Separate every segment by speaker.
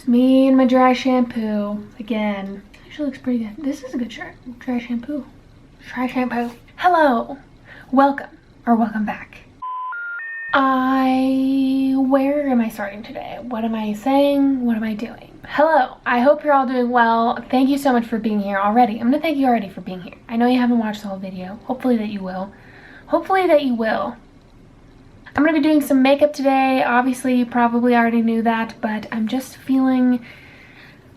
Speaker 1: It's me and my dry shampoo again. Actually looks pretty good. This is a good shirt. Dry shampoo. Dry shampoo. Hello. Welcome or welcome back. Where am I starting today? What am I saying? What am I doing? Hello. I hope you're all doing well. Thank you so much for being here already. I'm gonna thank you already for being here. I know you haven't watched the whole video. Hopefully that you will. Hopefully that you will. I'm gonna be doing some makeup today. Obviously, you probably already knew that, but I'm just feeling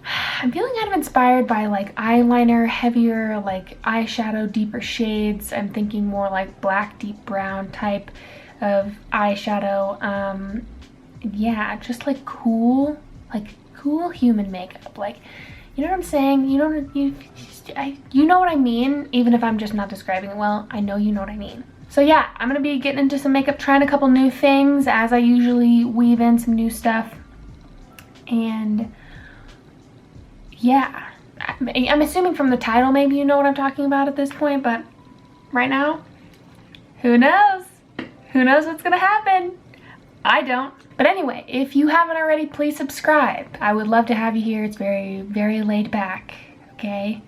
Speaker 1: kind of inspired by like eyeliner, heavier like eyeshadow, deeper shades. I'm thinking more like black, deep brown type of eyeshadow. Yeah, just like cool human makeup. Like, you know what I'm saying? You know what I mean? Even if I'm just not describing it well, I know you know what I mean. So yeah, I'm gonna be getting into some makeup, trying a couple new things as I usually weave in some new stuff. And yeah, I'm assuming from the title maybe you know what I'm talking about at this point, but right now, who knows? Who knows what's gonna happen? I don't. But anyway, if you haven't already, please subscribe. I would love to have you here. It's very, very laid back, okay?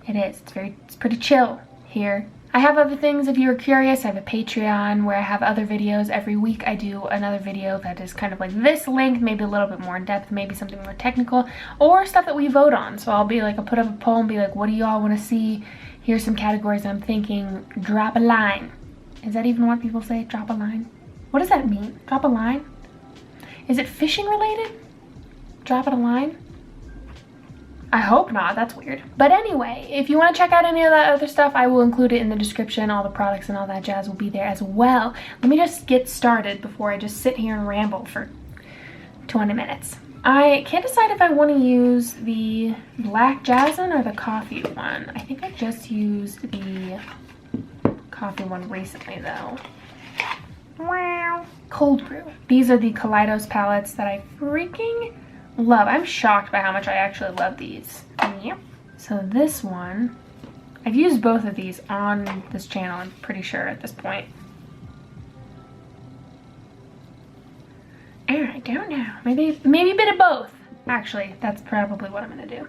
Speaker 1: It is. It's pretty chill here. I have other things if you're curious. I have a Patreon where I have other videos. Every week I do another video that is kind of like this length, maybe a little bit more in depth, maybe something more technical, or stuff that we vote on. So I'll put up a poll and be like, what do y'all want to see? Here's some categories I'm thinking. Drop a line. Is that even what people say? Drop a line? What does that mean? Drop a line? Is it fishing related? Drop it a line? I hope not, that's weird. But anyway, if you want to check out any of that other stuff, I will include it in the description. All the products and all that jazz will be there as well. Let me just get started before I just sit here and ramble for 20 minutes. I can't decide if I want to use the black jasmine or the coffee one. I think I just used the coffee one recently though. Wow. Cold brew. These are the Kaleidos palettes that I freaking love. I'm shocked by how much I actually love these. Yep. So this one, I've used both of these on this channel, I'm pretty sure at this point. And I don't know. Maybe a bit of both. Actually, that's probably what I'm gonna do.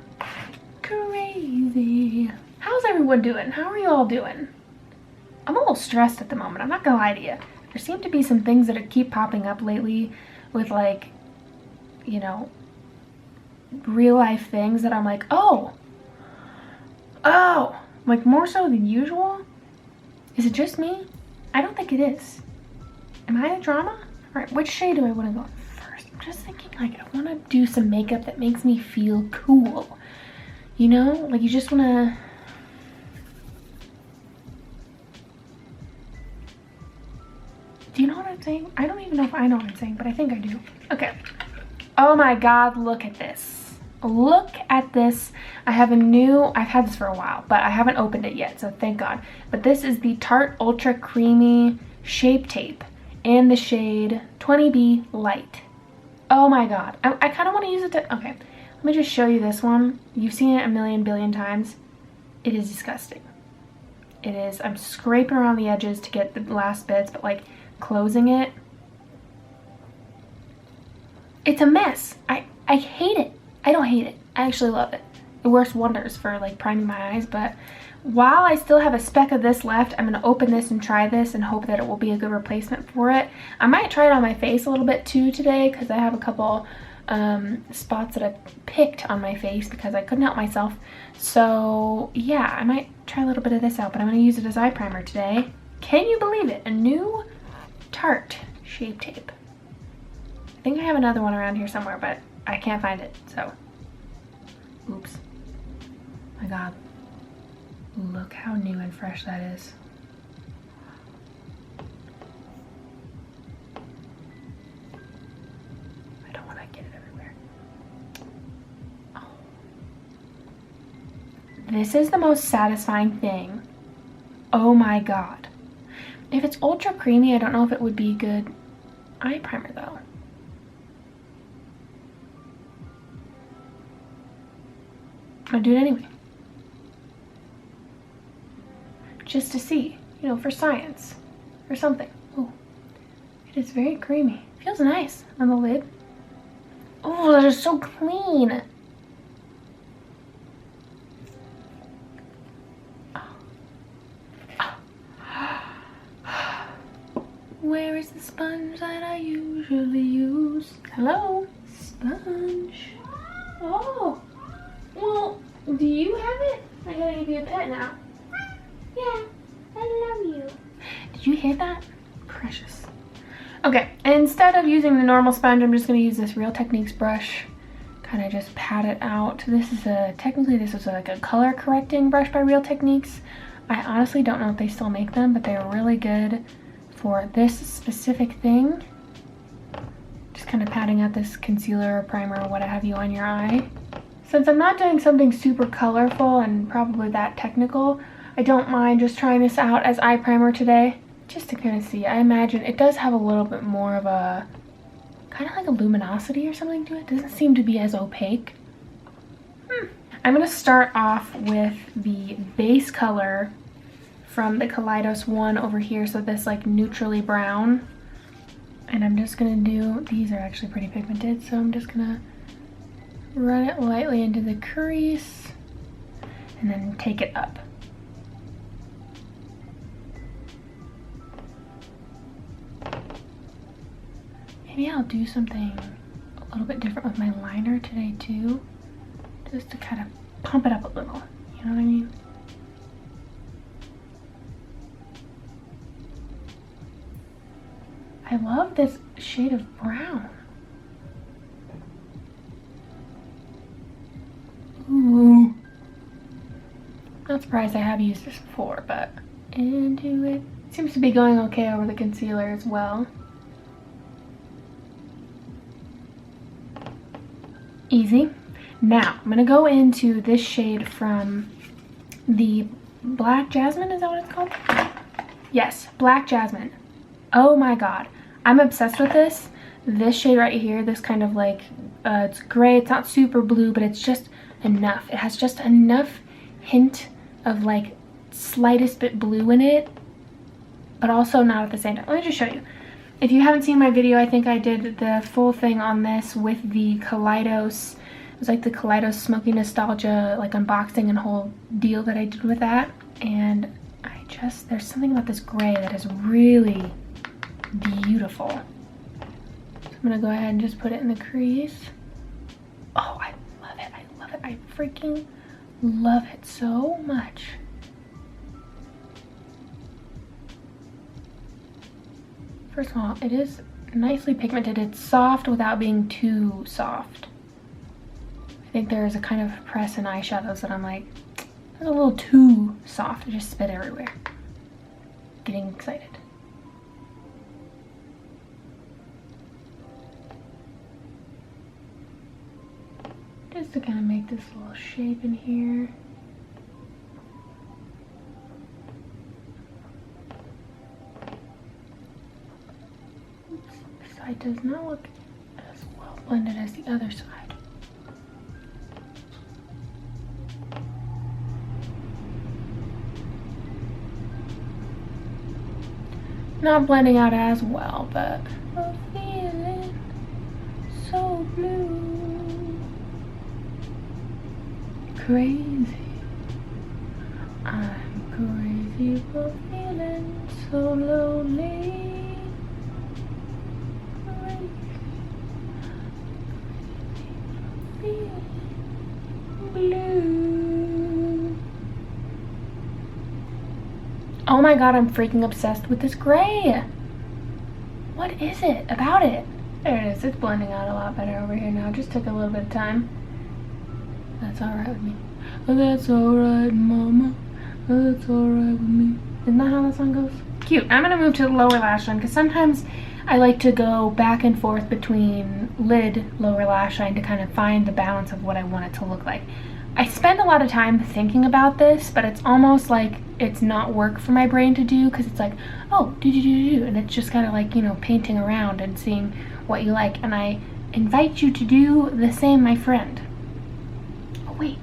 Speaker 1: Crazy. How's everyone doing? How are you all doing? I'm a little stressed at the moment. I'm not gonna lie to you. There seem to be some things that keep popping up lately with like, you know, real life things that I'm like, oh, like more so than usual. Is it just me? I don't think it is. Am I a drama? All right, which shade do I want to go on first? I'm just thinking like I want to do some makeup that makes me feel cool. You know, like you just want to. Do you know what I'm saying? I don't even know if I know what I'm saying, but I think I do. Okay. Oh my God, look at this. Look at this. I've had this for a while, but I haven't opened it yet, so thank God. But this is the Tarte Ultra Creamy Shape Tape in the shade 20B Light. Oh my God. I kind of want to use it to, okay. Let me just show you this one. You've seen it a million billion times. It is disgusting. It is. I'm scraping around the edges to get the last bits, but like closing it. It's a mess. I hate it. I don't hate it. I actually love it. It works wonders for like priming my eyes, but while I still have a speck of this left, I'm going to open this and try this and hope that it will be a good replacement for it. I might try it on my face a little bit too today because I have a couple spots that I picked on my face because I couldn't help myself. So yeah, I might try a little bit of this out, but I'm going to use it as eye primer today. Can you believe it? A new Tarte Shape Tape. I think I have another one around here somewhere, but I can't find it, so oops. My God, look how new and fresh that is. I don't want to get it everywhere. Oh. This is the most satisfying thing. Oh my God. If it's ultra creamy, I don't know if it would be good eye primer though. I'm gonna do it anyway. Just to see, you know, for science or something. Oh, it is very creamy. Feels nice on the lid. Oh, that is so clean. Where is the sponge that I usually use? Hello? Sponge. Oh. Well, do you have it? I gotta give you a pet now. Yeah, I love you. Did you hear that? Precious. Okay, instead of using the normal sponge, I'm just gonna use this Real Techniques brush. Kind of just pat it out. This is technically this is like a color correcting brush by Real Techniques. I honestly don't know if they still make them, but they're really good for this specific thing. Just kind of patting out this concealer or primer or what have you on your eye. Since I'm not doing something super colorful and probably that technical, I don't mind just trying this out as eye primer today, just to kind of see. I imagine it does have a little bit more of a, kind of like a luminosity or something to it. Doesn't seem to be as opaque. I'm going to start off with the base color from the Kaleidos one over here, so this like neutrally brown. And I'm just going to do, these are actually pretty pigmented, so I'm just going to run it lightly into the crease and then take it up. Maybe I'll do something a little bit different with my liner today too, just to kind of pump it up a little, you know what I mean? I love this shade of brown. Ooh. Not surprised I have used this before, but into it. Seems to be going okay over the concealer as well. Easy. Now, I'm gonna go into this shade from the Black Jasmine, is that what it's called? Yes, Black Jasmine. Oh my god. I'm obsessed with this. This shade right here, this kind of like, it's gray, it's not super blue, but it's just enough. It has just enough hint of like slightest bit blue in it, but also not at the same time. Let me just show you. If you haven't seen my video, I think I did the full thing on this with the Kaleidos. It was like the Kaleidos Smoky Nostalgia like unboxing and whole deal that I did with that. And there's something about this gray that is really beautiful. So I'm gonna go ahead and just put it in the crease. Oh, I love it. I love it. I freaking love it so much. First of all, it is nicely pigmented. It's soft without being too soft. I think there's a kind of press in eyeshadows that I'm like, that's a little too soft. I just spit everywhere. Getting excited. Just to kind of make this little shape in here. Oops, this side does not look as well blended as the other side. Not blending out as well, but I'm feeling so blue. Crazy. I'm crazy for feeling so lonely. Crazy. Feeling blue. Oh my god, I'm freaking obsessed with this gray. What is it about it? There it is. It's blending out a lot better over here now. It just took a little bit of time. That's alright with me. That's alright, mama. That's alright with me. Isn't that how that song goes? Cute. I'm gonna move to the lower lash line because sometimes I like to go back and forth between lid, lower lash line to kind of find the balance of what I want it to look like. I spend a lot of time thinking about this, but it's almost like it's not work for my brain to do because it's like, oh, do, and it's just kind of like, you know, painting around and seeing what you like. And I invite you to do the same, my friend. Oh, wait.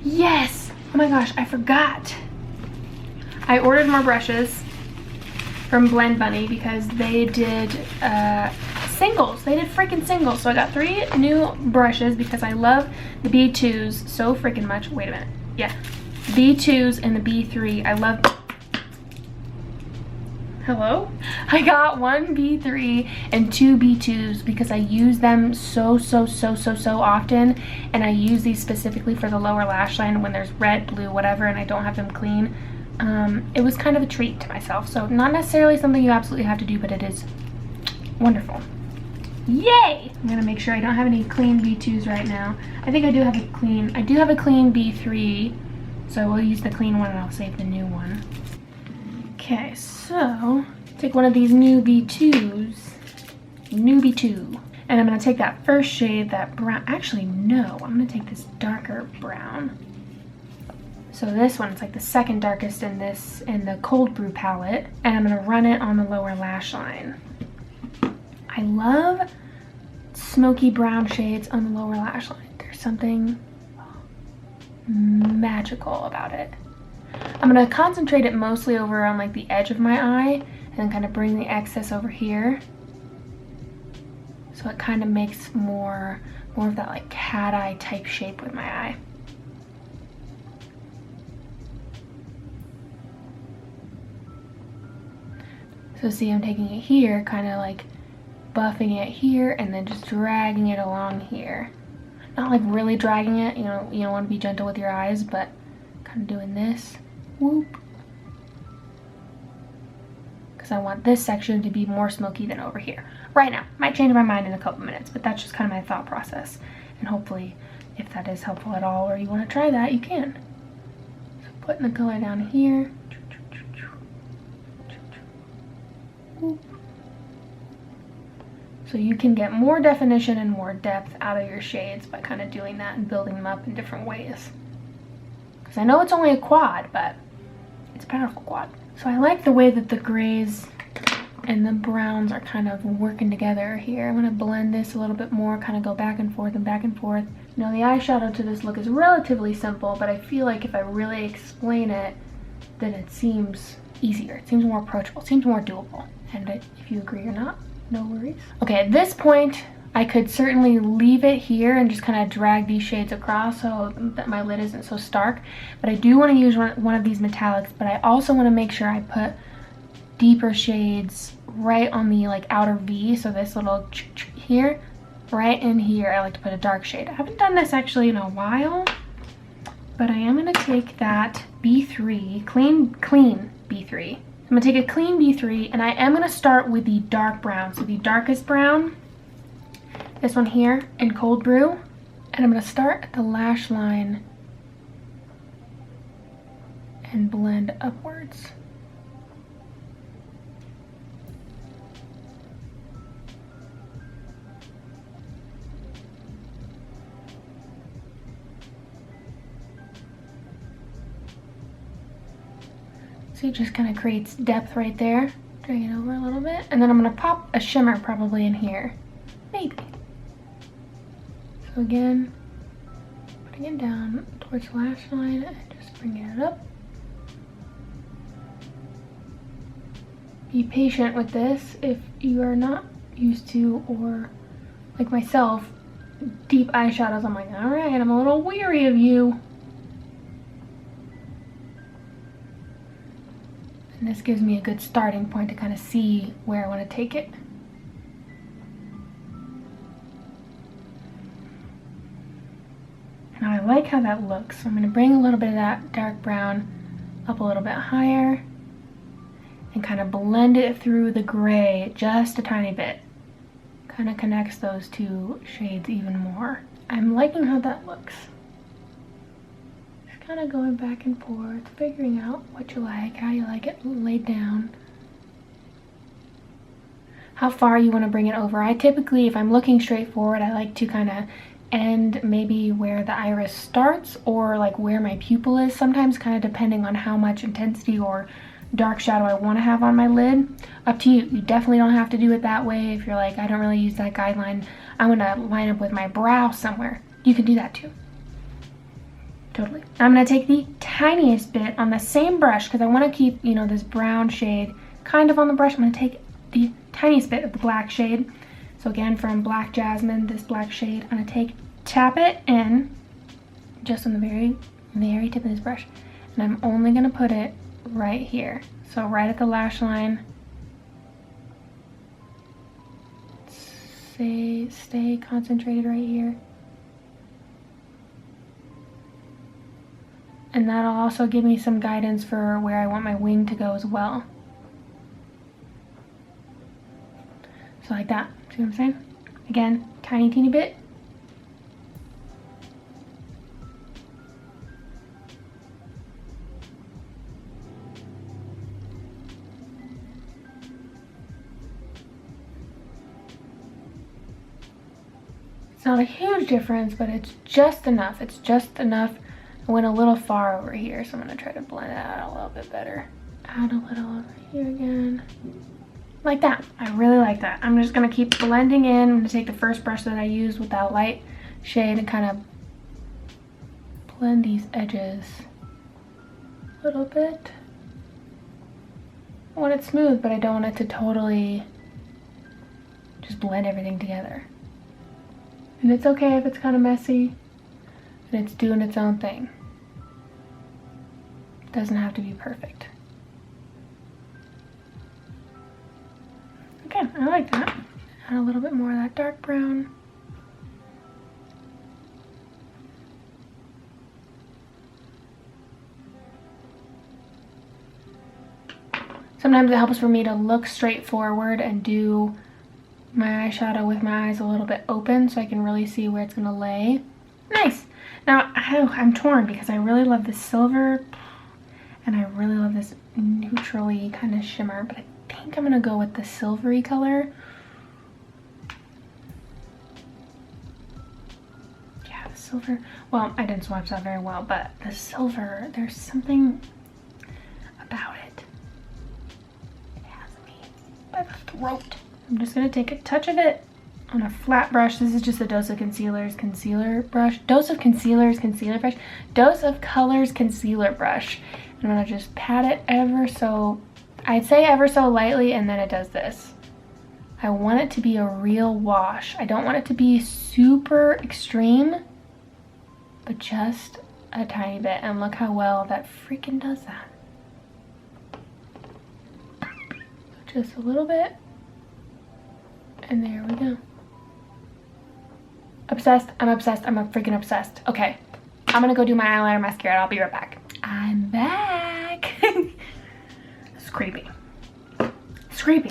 Speaker 1: Yes! Oh my gosh, I forgot. I ordered more brushes from Blend Bunny because they did singles. They did freaking singles. So I got 3 new brushes because I love the B2s so freaking much. Wait a minute. Yeah. B2s and the B3. I love... Hello? I got 1 B3 and 2 B2s because I use them so often, and I use these specifically for the lower lash line when there's red, blue, whatever, and I don't have them clean. It was kind of a treat to myself, so not necessarily something you absolutely have to do, but it is wonderful. Yay! I'm gonna make sure I don't have any clean B2s right now. I think I do have a clean B3, so I will use the clean one and I'll save the new one. Okay, so take one of these new B2s, and I'm gonna take that first shade, that brown. Actually, no, I'm gonna take this darker brown. So this one, it's like the second darkest in the Cold Brew palette, and I'm gonna run it on the lower lash line. I love smoky brown shades on the lower lash line. There's something magical about it. I'm going to concentrate it mostly over on like the edge of my eye and then kind of bring the excess over here. So it kind of makes more of that like cat eye type shape with my eye. So see, I'm taking it here, kind of like buffing it here and then just dragging it along here. Not like really dragging it, you know, you don't want to be gentle with your eyes, but kind of doing this. Whoop. Because I want this section to be more smoky than over here. Right now. Might change my mind in a couple minutes, but that's just kind of my thought process. And hopefully, if that is helpful at all, or you want to try that, you can. So putting the color down here. Whoop. So you can get more definition and more depth out of your shades by kind of doing that and building them up in different ways. Because I know it's only a quad, but it's a powerful quad. So I like the way that the grays and the browns are kind of working together here. I'm going to blend this a little bit more, kind of go back and forth and back and forth. You know, the eyeshadow to this look is relatively simple, but I feel like if I really explain it, then it seems easier. It seems more approachable. It seems more doable. And if you agree or not, no worries. Okay, at this point, I could certainly leave it here and just kind of drag these shades across so that my lid isn't so stark. But I do want to use one of these metallics, but I also want to make sure I put deeper shades right on the like outer V. So this little here, right in here, I like to put a dark shade. I haven't done this actually in a while, but I am going to take that B3, clean B3. I'm going to take a clean B3 and I am going to start with the dark brown. So the darkest brown, this one here in Cold Brew. And I'm going to start at the lash line and blend upwards. So it just kind of creates depth right there. Drag it over a little bit. And then I'm going to pop a shimmer probably in here. Maybe. So again, putting it down towards the lash line and just bringing it up. Be patient with this if you are not used to, or like myself, deep eyeshadows. I'm like, all right, I'm a little weary of you. And this gives me a good starting point to kind of see where I want to take it. Now I like how that looks, so I'm going to bring a little bit of that dark brown up a little bit higher and kind of blend it through the gray just a tiny bit. Kind of connects those two shades even more. I'm liking how that looks. Just kind of going back and forth, figuring out what you like, how you like it laid down, how far you want to bring it over. I typically, if I'm looking straight forward, I like to kind of end maybe where the iris starts or like where my pupil is, sometimes kind of depending on how much intensity or dark shadow I want to have on my lid. Up to you. You definitely don't have to do it that way. If you're like, I don't really use that guideline, I'm going to line up with my brow somewhere, you can do that too. Totally. I'm going to take the tiniest bit on the same brush because I want to keep, you know, this brown shade kind of on the brush. I'm going to take the tiniest bit of the black shade. So again, from Black Jasmine, this black shade, I'm gonna tap it in just on the very, very tip of this brush. And I'm only gonna put it right here. So right at the lash line. Stay concentrated right here. And that'll also give me some guidance for where I want my wing to go as well. So like that, see what I'm saying? Again, tiny, teeny bit. It's not a huge difference, but it's just enough. It's just enough. I went a little far over here, so I'm gonna try to blend it out a little bit better. Add a little over here again. Like that. I really like that. I'm just gonna keep blending in. I'm gonna take the first brush that I used with that light shade and kind of blend these edges a little bit. I want it smooth, but I don't want it to totally just blend everything together. And it's okay if it's kind of messy and it's doing its own thing. It doesn't have to be perfect. Okay, I like that. Add a little bit more of that dark brown. Sometimes it helps for me to look straight forward and do my eyeshadow with my eyes a little bit open so I can really see where it's gonna lay. Nice. Now, I'm torn because I really love this silver and I really love this neutrally kind of shimmer, but I think I'm gonna go with the silvery color. Yeah, the silver. Well, I didn't swatch that very well, but the silver, there's something about it. It has me by the throat. I'm just gonna take a touch of it on a flat brush. This is just a Dose of Concealer's concealer brush. Dose of Concealer's concealer brush. Dose of Colors concealer brush. I'm gonna just pat it ever so, I'd say ever so lightly, and then it does this. I want it to be a real wash. I don't want it to be super extreme, but just a tiny bit. And look how well that freaking does that. Just a little bit. And there we go. Obsessed, I'm obsessed, I'm freaking obsessed. Okay, I'm gonna go do my eyeliner mascara and I'll be right back. I'm back. It's creepy. It's creepy.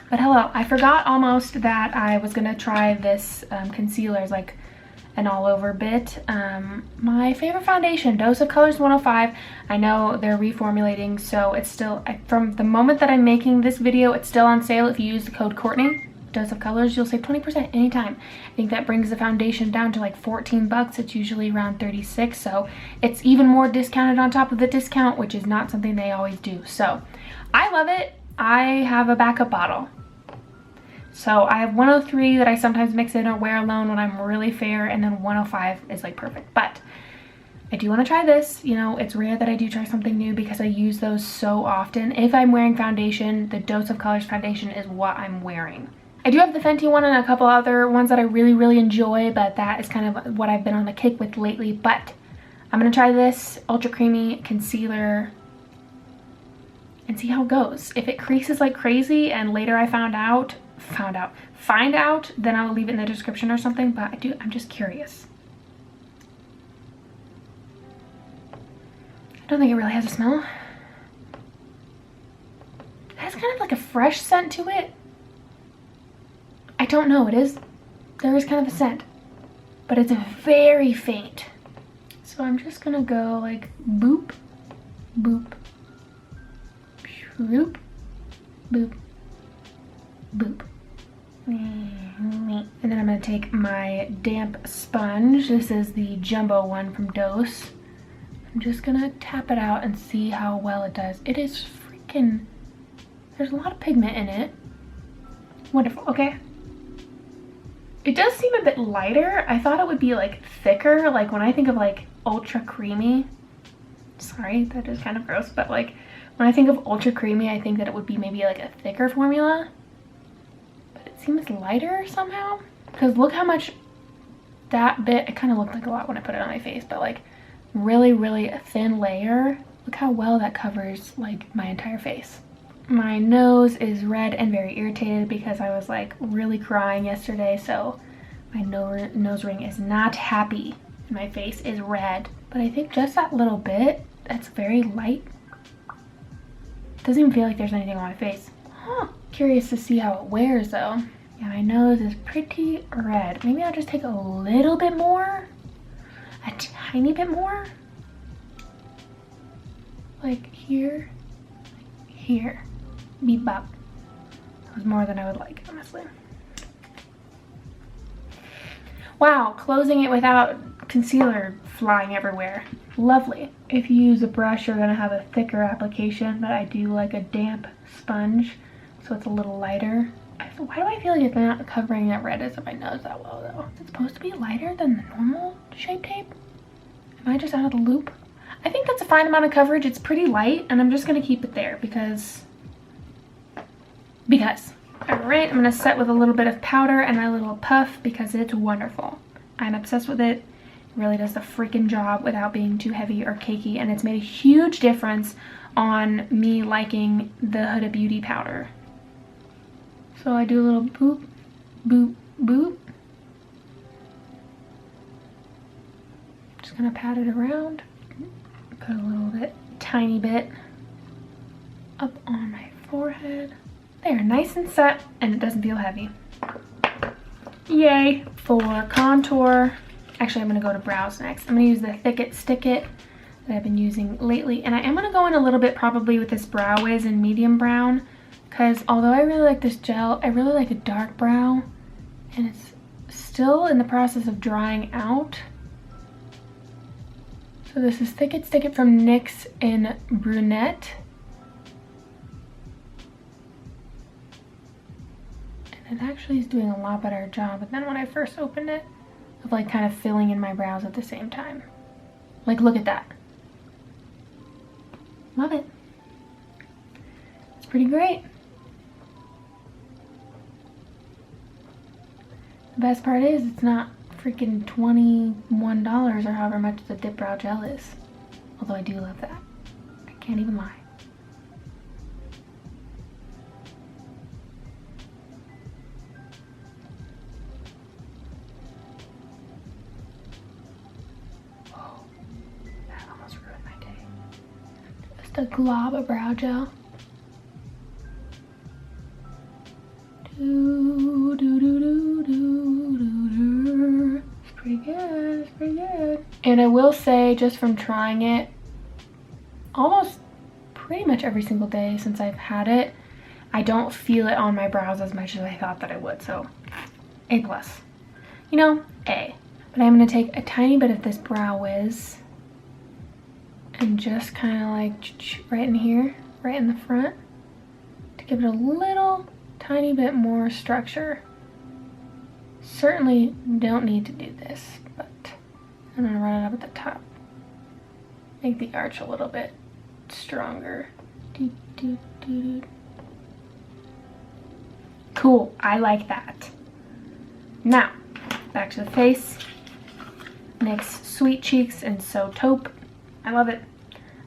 Speaker 1: But hello, I forgot almost that I was gonna try this concealer as like an all over bit. My favorite foundation, Dose of Colors 105. I know they're reformulating, so it's still, from the moment that I'm making this video, it's still on sale if you use the code COURTNEY. Dose of Colors, you'll save 20% anytime. I think that brings the foundation down to like 14 bucks. It's usually around 36, so it's even more discounted on top of the discount, which is not something they always do. So I love it. I have a backup bottle. So I have 103 that I sometimes mix in or wear alone when I'm really fair, and then 105 is like perfect. But I do want to try this. You know, it's rare that I do try something new because I use those so often. If I'm wearing foundation, the Dose of Colors foundation is what I'm wearing. I do have the Fenty one and a couple other ones that I really enjoy, but that is kind of what I've been on the kick with lately. But I'm going to try this Ultra Creamy Concealer and see how it goes. If it creases like crazy and later I find out, then I'll leave it in the description or something, but I'm just curious. I don't think it really has a smell. It has kind of like a fresh scent to it. I don't know, there is kind of a scent, but it's very faint. So I'm just gonna go like boop, boop, boop, boop, boop. And then I'm gonna take my damp sponge. This is the jumbo one from Dose. I'm just gonna tap it out and see how well it does. It is freaking, there's a lot of pigment in it. Wonderful, okay. It does seem a bit lighter. I thought it would be like thicker, like when I think of like ultra creamy. Sorry, that is kind of gross, but like when I think of ultra creamy, I think that it would be maybe like a thicker formula. But it seems lighter somehow. Because look how much that bit, it kind of looked like a lot when I put it on my face, but like really, really a thin layer. Look how well that covers like my entire face. My nose is red and very irritated because I was like really crying yesterday, so my nose ring is not happy. My face is red, but I think just that little bit, that's very light. Doesn't even feel like there's anything on my face. Huh. Curious to see how it wears though. Yeah, my nose is pretty red. Maybe I'll just take a little bit more, a tiny bit more. Like here, here, beep bop. That was more than I would like, honestly. Wow, closing it without concealer flying everywhere. Lovely. If you use a brush, you're gonna have a thicker application, but I do like a damp sponge, so it's a little lighter. Why do I feel like it's not covering that redness of my nose that well though? Is it supposed to be lighter than the normal Shape Tape? Am I just out of the loop? I think that's a fine amount of coverage. It's pretty light, and I'm just gonna keep it there because. All right, I'm gonna set with a little bit of powder and a little puff because it's wonderful. I'm obsessed with it. It really does the freaking job without being too heavy or cakey, and it's made a huge difference on me liking the Huda Beauty powder. So I do a little boop, boop, boop. Just gonna pat it around. Put a little bit, tiny bit up on my forehead. There, nice and set, and it doesn't feel heavy. Yay! For contour, actually I'm gonna go to brows next. I'm gonna use the Thick It Stick It that I've been using lately, and I am gonna go in a little bit probably with this Brow Wiz in medium brown, because although I really like this gel, I really like a dark brow, and it's still in the process of drying out. So this is Thick It Stick It from NYX in Brunette. And it actually is doing a lot better job than when I first opened it, of like kind of filling in my brows at the same time. Like, look at that. Love it. It's pretty great. The best part is it's not freaking $21 or however much the dip brow gel is. Although I do love that. I can't even lie. Whoa, that almost ruined my day. Just a glob of brow gel. Do, do, do, do, do, do, do. It's pretty good, it's pretty good. And I will say, just from trying it almost pretty much every single day since I've had it, I don't feel it on my brows as much as I thought that I would, so A+. You know, A. But I'm gonna take a tiny bit of this Brow Wiz and just kind of like right in here, right in the front, to give it a little tiny bit more structure. Certainly don't need to do this, but I'm gonna run it up at the top. Make the arch a little bit stronger. Cool, I like that. Now, back to the face. NYX Sweet Cheeks and So Taupe. I love it.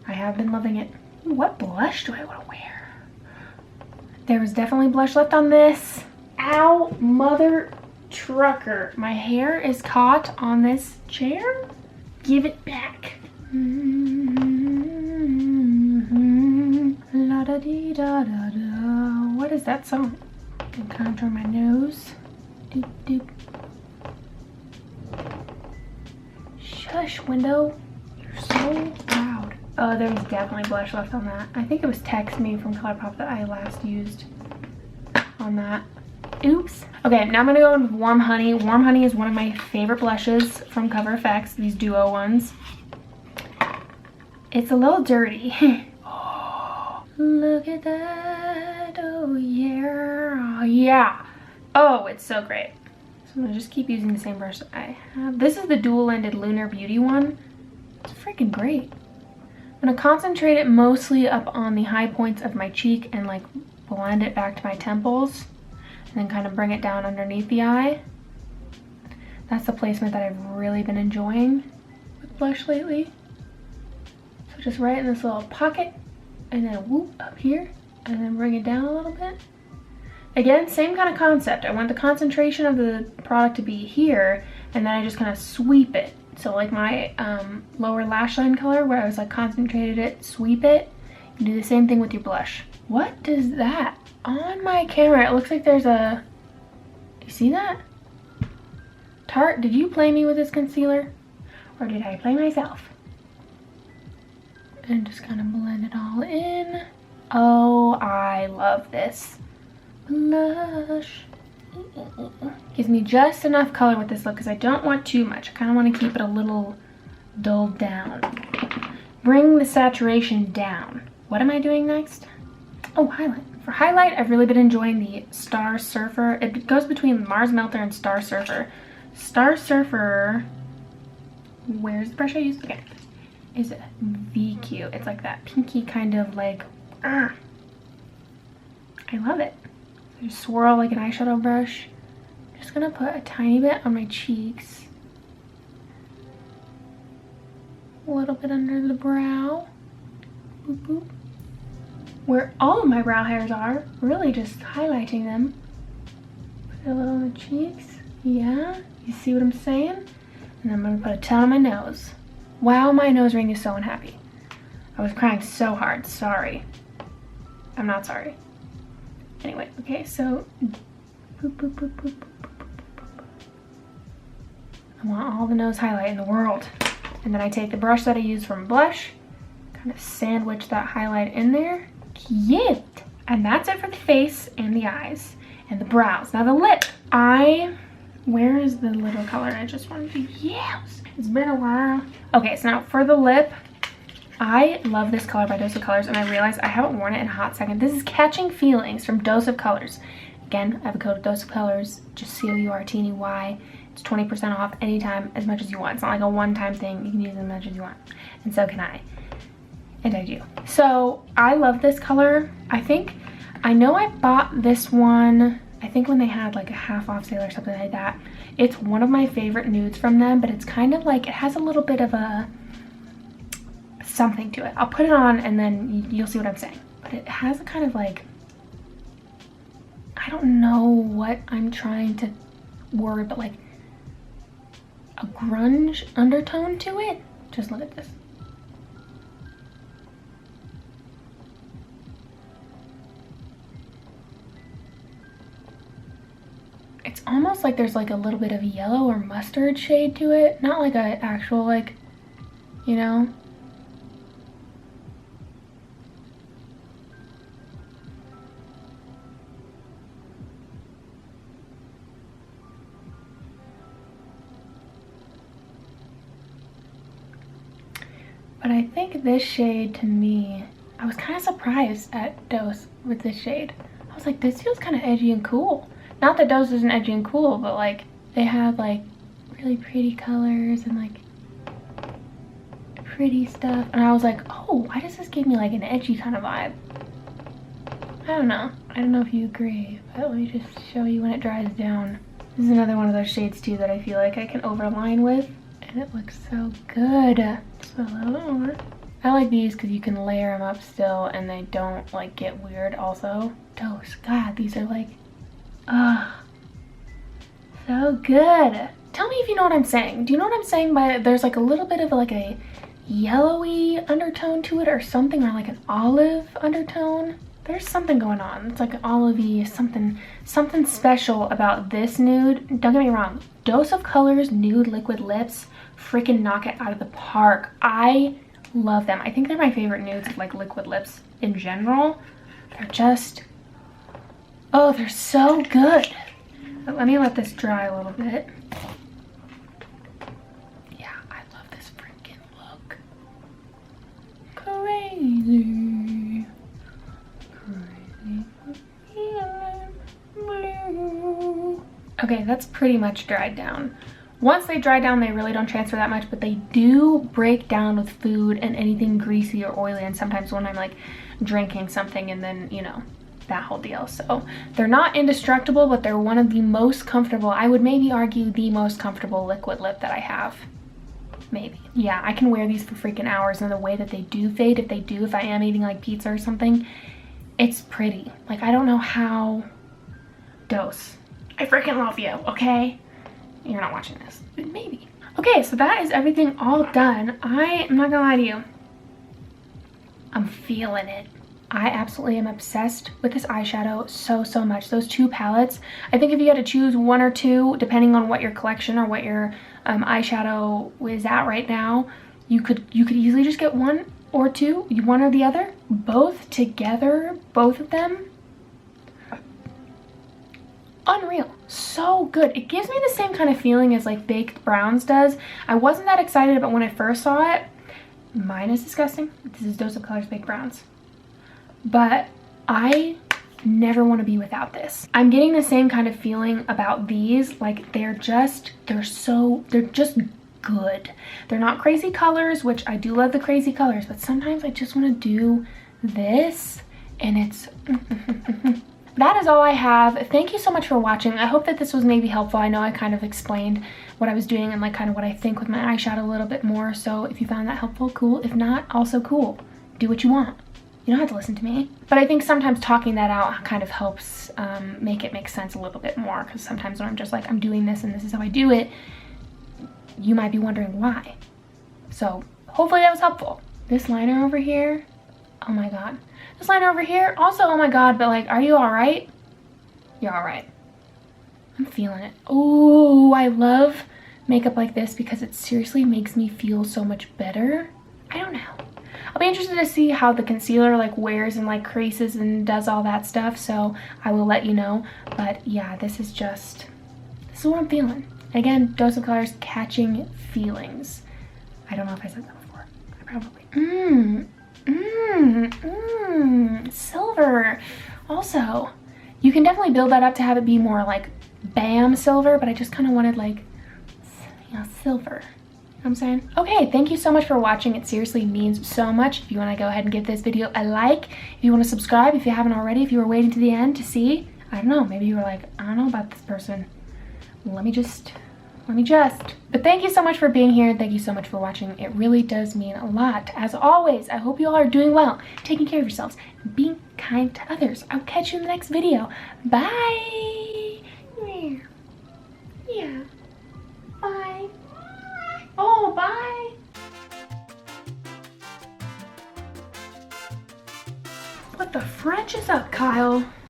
Speaker 1: I have been loving it. Ooh, what blush do I want to wear? There was definitely blush left on this. Ow, mother trucker. My hair is caught on this chair. Give it back. La da dee da da da. What is that song? I can contour my nose. Doop doop. Shush, window. You're so loud. Oh, there was definitely blush left on that. I think it was Text Me from ColourPop that I last used on that. Oops. Okay, now I'm gonna go in with Warm Honey. Warm Honey is one of my favorite blushes from Cover FX, these duo ones. It's a little dirty. Oh, look at that. Oh, yeah. Yeah. Oh, it's so great. So I'm gonna just keep using the same brush that I have. This is the dual-ended Lunar Beauty one. It's freaking great. I'm gonna concentrate it mostly up on the high points of my cheek and like blend it back to my temples. and then kind of bring it down underneath the eye. That's the placement that I've really been enjoying with blush lately. So just right in this little pocket, and then whoop up here, and then bring it down a little bit. Again, same kind of concept. I want the concentration of the product to be here, and then I just kind of sweep it. So like my lower lash line color, where I was like concentrated it, sweep it. You do the same thing with your blush. What does that? On my camera, it looks like there's a, you see that? Tarte, did you play me with this concealer? Or did I play myself? And just kind of blend it all in. Oh, I love this blush. Gives me just enough color with this look because I don't want too much. I kind of want to keep it a little dulled down. Bring the saturation down. What am I doing next? Oh, highlight. For highlight, I've really been enjoying the Star Surfer. It goes between Mars Melter and Star Surfer. Star Surfer, where's the brush I used? Okay, is it VQ? It's like that pinky kind of like, I love it. I just swirl like an eyeshadow brush. Just gonna put a tiny bit on my cheeks. A little bit under the brow. Boop, boop. Where all of my brow hairs are, really just highlighting them. Put a little on the cheeks. Yeah, you see what I'm saying? And I'm gonna put a ton on my nose. Wow, my nose ring is so unhappy. I was crying so hard, sorry. I'm not sorry. Anyway, okay, so boop, boop, boop, boop, boop, boop, boop. I want all the nose highlight in the world. And then I take the brush that I used from blush, kind of sandwich that highlight in there. Cute! And that's it for the face and the eyes and the brows. Now the lip, where is the little color I just wanted to use? It's been a while. Okay, so now for the lip, I love this color by Dose of Colors, and I realized I haven't worn it in a hot second. This is Catching Feelings from Dose of Colors. Again, I have a code of Dose of Colors, just COURTNEY. It's 20% off anytime, as much as you want. It's not like a one-time thing. You can use it as much as you want. And so can I. And I do. So I love this color. I know I bought this one, I think when they had like a half off sale or something like that. It's one of my favorite nudes from them, but it's kind of like, it has a little bit of a something to it. I'll put it on and then you'll see what I'm saying. But it has a kind of like, I don't know what I'm trying to word, but like a grunge undertone to it. Just look at this. It's almost like there's like a little bit of yellow or mustard shade to it. Not like an actual like, you know. But I think this shade to me, I was kind of surprised at Dose with this shade. I was like, this feels kind of edgy and cool. Not that Dose isn't edgy and cool, but like they have like really pretty colors and like pretty stuff. And I was like, oh, why does this give me like an edgy kind of vibe? I don't know. I don't know if you agree, but let me just show you when it dries down. This is another one of those shades too that I feel like I can overline with. And it looks so good. Just a little bit more. I like these because you can layer them up still and they don't like get weird also. Dose, God, these are like, so good. Tell me if you know what I'm saying. Do you know what I'm saying by there's like a little bit of like a yellowy undertone to it or something, or like an olive undertone? There's something going on. It's like an olivey, something special about this nude. Don't get me wrong. Dose of Colors Nude Liquid Lips freaking knock it out of the park. I love them. I think they're my favorite nudes of like liquid lips in general. They're just, oh, they're so good. But let me let this dry a little bit. Yeah, I love this freaking look. Crazy. Okay, that's pretty much dried down. Once they dry down, they really don't transfer that much, but they do break down with food and anything greasy or oily, and sometimes when I'm like drinking something and then, you know, that whole deal. So they're not indestructible, but they're one of the most comfortable, I would maybe argue the most comfortable liquid lip that I have. Maybe. Yeah, I can wear these for freaking hours, and the way that they do fade, if I am eating like pizza or something, it's pretty. Like, I don't know how. Dose, I freaking love you, okay? You're not watching this, but maybe. Okay, so that is everything all done. I am not gonna lie to you, I'm feeling it. I absolutely am obsessed with this eyeshadow so much. Those two palettes, I think if you had to choose one or two, depending on what your collection or what your eyeshadow is at right now, you could easily just get one or two, one or the other. Both together, both of them, unreal. So good. It gives me the same kind of feeling as like Baked Browns does. I wasn't that excited about when I first saw it. Mine is disgusting. This is Dose of Colors Baked Browns. But I never want to be without this. I'm getting the same kind of feeling about these. Like, they're just good. They're not crazy colors, which I do love the crazy colors, but sometimes I just want to do this, and it's that is all I have. Thank you so much for watching. I hope that this was maybe helpful. I know I kind of explained what I was doing and like kind of what I think with my eyeshadow a little bit more, so if you found that helpful, cool. If not, also cool. Do what you want. You don't have to listen to me. But I think sometimes talking that out kind of helps make it make sense a little bit more, because sometimes when I'm just like, I'm doing this and this is how I do it, you might be wondering why. So hopefully that was helpful. This liner over here, oh my god. This liner over here, also oh my god, but like, are you all right? You're all right. I'm feeling it. Oh, I love makeup like this because it seriously makes me feel so much better. I don't know. I'll be interested to see how the concealer like wears and like creases and does all that stuff, so I will let you know. But yeah, this is what I'm feeling. Again, Dose of Colors Catching Feelings. I don't know if I said that before. I probably. Silver. Also, you can definitely build that up to have it be more like bam silver, but I just kind of wanted like, you know, silver. You know what I'm saying? Okay, thank you so much for watching. It seriously means so much. If you want to go ahead and give this video a like, if you want to subscribe, if you haven't already, if you were waiting to the end to see, I don't know, maybe you were like, I don't know about this person. Let me just. But thank you so much for being here. Thank you so much for watching. It really does mean a lot. As always, I hope you all are doing well, taking care of yourselves, and being kind to others. I'll catch you in the next video. Bye. Yeah. Bye. Oh, bye. What the French is up, Kyle?